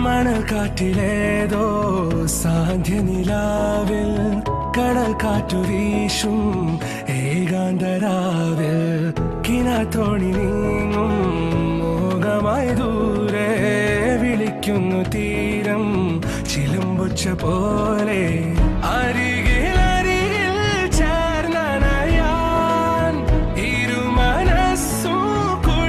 മണൽ കാറ്റിലേതോ സാന്ധ്യ നിലാവിൽ കടൽ കാറ്റു വീശും ഏകാന്തരാവിൽ കിനാത്തോണി നീങ്ങും മോഹമായി ദൂരെ വിളിക്കുന്നു തീരം ചിലമ്പൊച്ച പോലെ